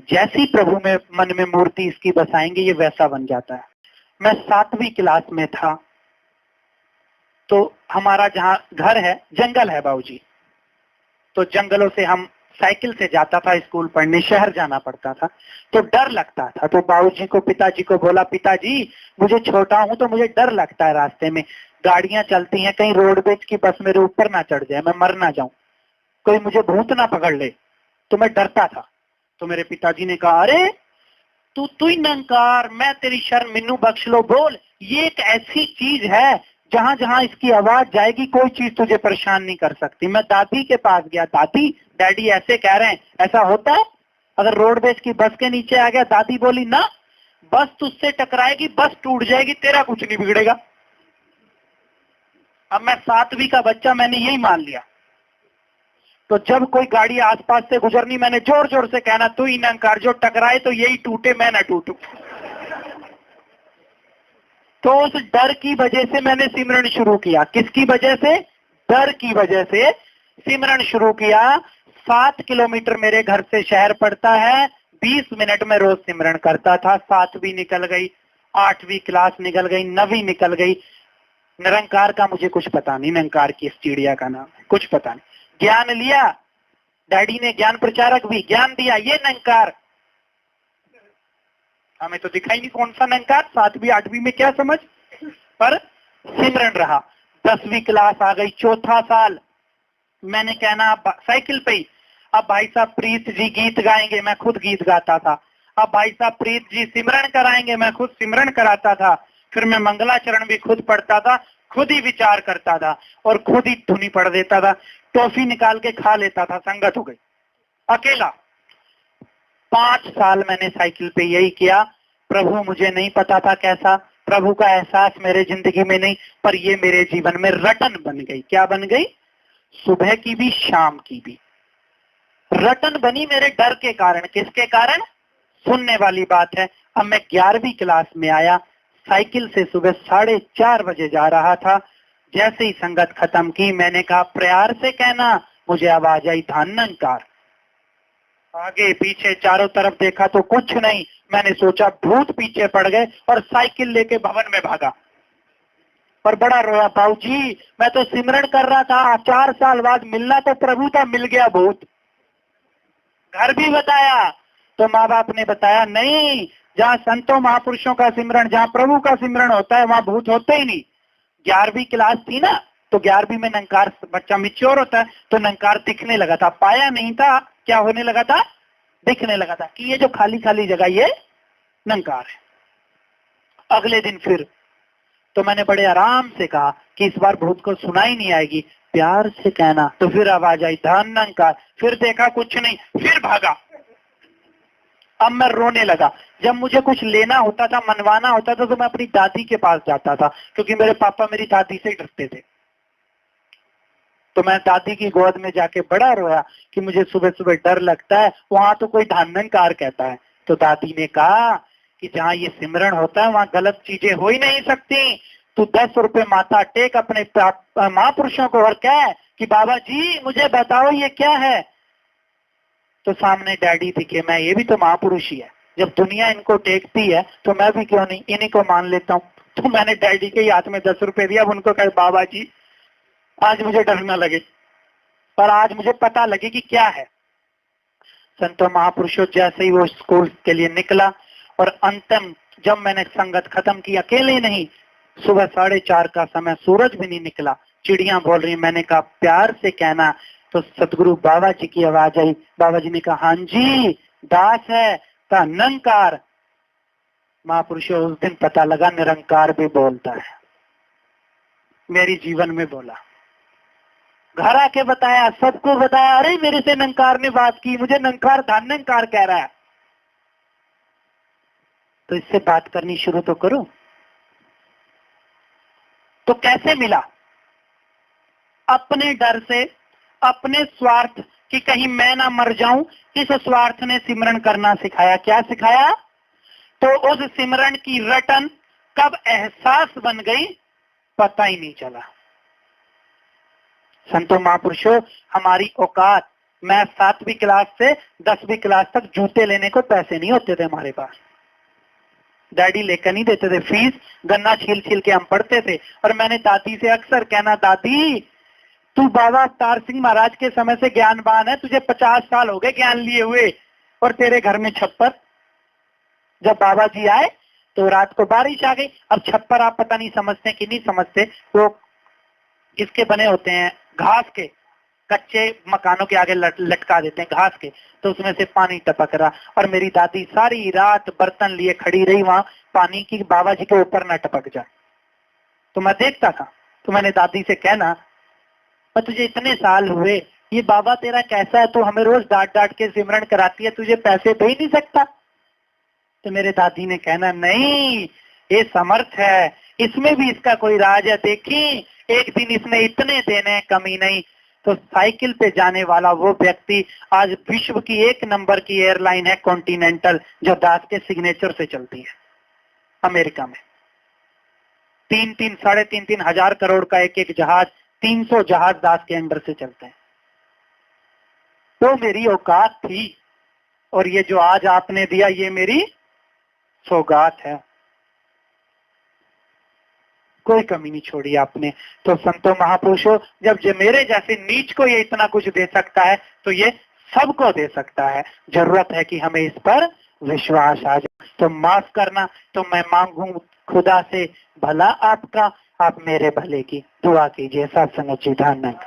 जैसी प्रभु में मन में मूर्ति इसकी बसाएंगे ये वैसा बन जाता है। मैं 7वीं क्लास में था, तो हमारा जहाँ घर है जंगल है बाबूजी, तो जंगलों से हम साइकिल से जाता था स्कूल पढ़ने, शहर जाना पड़ता था, तो डर लगता था। तो बाबूजी को पिताजी को बोला, पिताजी मुझे छोटा हूं तो मुझे डर लगता है, रास्ते में गाड़ियां चलती हैं, कहीं रोडवेज की बस मेरे ऊपर ना चढ़ जाए, मैं मर ना जाऊं, कोई मुझे भूत ना पकड़ ले, तो मैं डरता था। तो मेरे पिताजी ने कहा, अरे तू ही नंकार, मैं तेरी शर्म मिन्नू बख्श लो, बोल ये एक ऐसी चीज है जहां जहां इसकी आवाज जाएगी कोई चीज तुझे परेशान नहीं कर सकती। मैं दादी के पास गया, दादी डैडी ऐसे कह रहे हैं, ऐसा होता है? अगर रोडवेज की बस के नीचे आ गया, दादी बोली ना बस तुझसे टकराएगी, बस टूट जाएगी, तेरा कुछ नहीं बिगड़ेगा। अब मैं 7वीं का बच्चा, मैंने यही मान लिया। तो जब कोई गाड़ी आसपास से गुजरनी, मैंने जोर जोर से कहना, तू ही नंकार, जो टकराए तो यही टूटे, मैं ना टूटू। तो उस डर की वजह से मैंने सिमरन शुरू किया। किसकी वजह से? डर की वजह से सिमरन शुरू किया। 7 किलोमीटर मेरे घर से शहर पड़ता है, 20 मिनट में रोज सिमरन करता था। 7वीं निकल गई, 8वीं क्लास निकल गई, 9वीं निकल गई। निरंकार का मुझे कुछ पता नहीं, निरंकार की इस चिड़िया का नाम है, कुछ पता नहीं। ज्ञान लिया, डैडी ने ज्ञान प्रचारक भी ज्ञान दिया, ये निरंकार, हमें तो दिखाई नहीं कौन सा निरंकार, 7वीं 8वीं में क्या समझ, पर सिमरन रहा। 10वीं क्लास आ गई, 4था साल, मैंने कहना साइकिल पे ही, अब भाई साहब प्रीत जी गीत गाएंगे, मैं खुद गीत गाता था। अब भाई साहब प्रीत जी सिमरन कराएंगे, मैं खुद सिमरन कराता था। फिर मैं मंगलाचरण भी खुद पढ़ता था, खुद ही विचार करता था और खुद ही धुनी पढ़ देता था, टॉफी निकाल के खा लेता था। संगत हो गई, अकेला। 5 साल मैंने साइकिल पे यही किया। प्रभु मुझे नहीं पता था कैसा, प्रभु का एहसास मेरे जिंदगी में नहीं, पर ये मेरे जीवन में रटन बन गई। क्या बन गई? सुबह की भी शाम की भी रटन बनी, मेरे डर के कारण। किसके कारण? सुनने वाली बात है। अब मैं 11वीं क्लास में आया, साइकिल से सुबह 4:30 बजे जा रहा था। जैसे ही संगत खत्म की, मैंने कहा प्यार से कहना, मुझे आवाज आई, धानंकार। आगे पीछे चारों तरफ देखा तो कुछ नहीं। मैंने सोचा भूत पीछे पड़ गए और साइकिल लेके भवन में भागा। पर बड़ा रोया, बाबूजी मैं तो सिमरन कर रहा था, 4 साल बाद मिलना तो प्रभु था, मिल गया भूत। घर भी बताया तो माँ बाप ने बताया, नहीं, जहाँ संतों महापुरुषों का सिमरन, जहाँ प्रभु का सिमरन होता है वहां भूत होते ही नहीं। 11वीं क्लास थी ना, तो 11वीं में नंकार, बच्चा मिच्योर होता है, तो नंकार दिखने लगा था, पाया नहीं था। क्या होने लगा था? दिखने लगा था कि ये जो खाली खाली जगह ये नंकार है। अगले दिन फिर तो मैंने बड़े आराम से कहा कि इस बार भूत को सुनाई नहीं आएगी, प्यार से कहना। तो फिर आवाज आई, धान नंकार। फिर देखा कुछ नहीं, फिर भागा। अब मैं रोने लगा। जब मुझे कुछ लेना होता था, मनवाना होता था, तो मैं अपनी दादी के पास जाता था, क्योंकि मेरे पापा मेरी दादी से डरते थे। तो मैं दादी की गोद में जाके बड़ा रोया कि मुझे सुबह सुबह डर लगता है, वहां तो कोई धानंकार कहता है। तो दादी ने कहा कि जहाँ ये सिमरन होता है वहां गलत चीजें हो ही नहीं सकती। तू 10 रुपए माथा टेक अपने महापुरुषों को और कह कि बाबा जी मुझे बताओ ये क्या है। तो सामने डैडी दिखे, मैं ये भी तो महापुरुष ही है, जब दुनिया इनको टेकती है तो मैं भी क्यों नहीं, इन्हीं को मान लेता हूँ। तो मैंने डैडी के हाथ में 10 रुपए दिया, उनको कहे बाबा जी आज मुझे डर ना लगे, पर आज मुझे पता लगे कि क्या है। संतों महापुरुषों, जैसे ही वो स्कूल के लिए निकला और अंतिम जब मैंने संगत खत्म की, अकेले नहीं, सुबह 4:30 का समय, सूरज भी नहीं निकला, चिड़ियां बोल रही, मैंने कहा प्यार से कहना। तो सतगुरु बाबा जी की आवाज आई। बाबा जी ने कहा, हाँ जी दास है, का निरंकार। महापुरुषों, उस दिन पता लगा निरंकार भी बोलता है। मेरी जीवन में बोला, घर आके बताया, सबको बताया, अरे मेरे से नंकार ने बात की, मुझे नंकार धानंकार कह रहा है। तो इससे बात करनी शुरू तो करो। तो कैसे मिला? अपने डर से, अपने स्वार्थ कि कहीं मैं ना मर जाऊं, इस स्वार्थ ने सिमरन करना सिखाया। क्या सिखाया? तो उस सिमरन की रटन कब एहसास बन गई पता ही नहीं चला। संतों महापुरुषों, हमारी औकात मैं 7वीं क्लास से 10वीं क्लास तक जूते लेने को पैसे नहीं होते थे हमारे पास, डैडी लेकर नहीं देते थे फीस, गन्ना छील छील के हम पढ़ते थे। और मैंने दादी से अक्सर कहना, दादी तू बाबा अवतार सिंह महाराज के समय से ज्ञानवान है, तुझे 50 साल हो गए ज्ञान लिए हुए, और तेरे घर में छप्पर। जब बाबा जी आए तो रात को बारिश आ गई। अब छप्पर आप पता नहीं समझते कि नहीं समझते, वो किसके बने होते हैं, घास के, कच्चे मकानों के आगे लटका देते हैं घास के, तो उसमें से पानी टपक रहा। और मेरी दादी सारी रात बर्तन लिए खड़ी रही वहां पानी की, बाबा जी के ऊपर ना टपक जाए। तो मैं देखता था, तो मैंने दादी से कहना, मैं तुझे इतने साल हुए, ये बाबा तेरा कैसा है, तू हमें रोज डांट डांट के सिमरन कराती है, तुझे पैसे दे ही नहीं सकता। तो मेरे दादी ने कहना, नहीं ये समर्थ है, इसमें भी इसका कोई राज है, देखी एक दिन इसने इतने देने, कमी नहीं। तो साइकिल पे जाने वाला वो व्यक्ति आज विश्व की 1 नंबर की एयरलाइन है कॉन्टिनेंटल, जो दास के सिग्नेचर से चलती है अमेरिका में। 3-3, 3.5 हजार करोड़ का एक जहाज, 300 जहाज दास के अंडर से चलते हैं। तो मेरी औकात थी, और ये जो आज आपने दिया ये मेरी सौगात है, कोई कमी नहीं छोड़ी आपने। तो संतो महापुरुषों, जब ये मेरे जैसे नीच को ये इतना कुछ दे सकता है तो ये सबको दे सकता है। जरूरत है कि हमें इस पर विश्वास आ जाए। तो माफ करना, तो मैं मांगू खुदा से भला आपका, आप मेरे भले की दुआ कीजिए। सत्संग चिदानंद।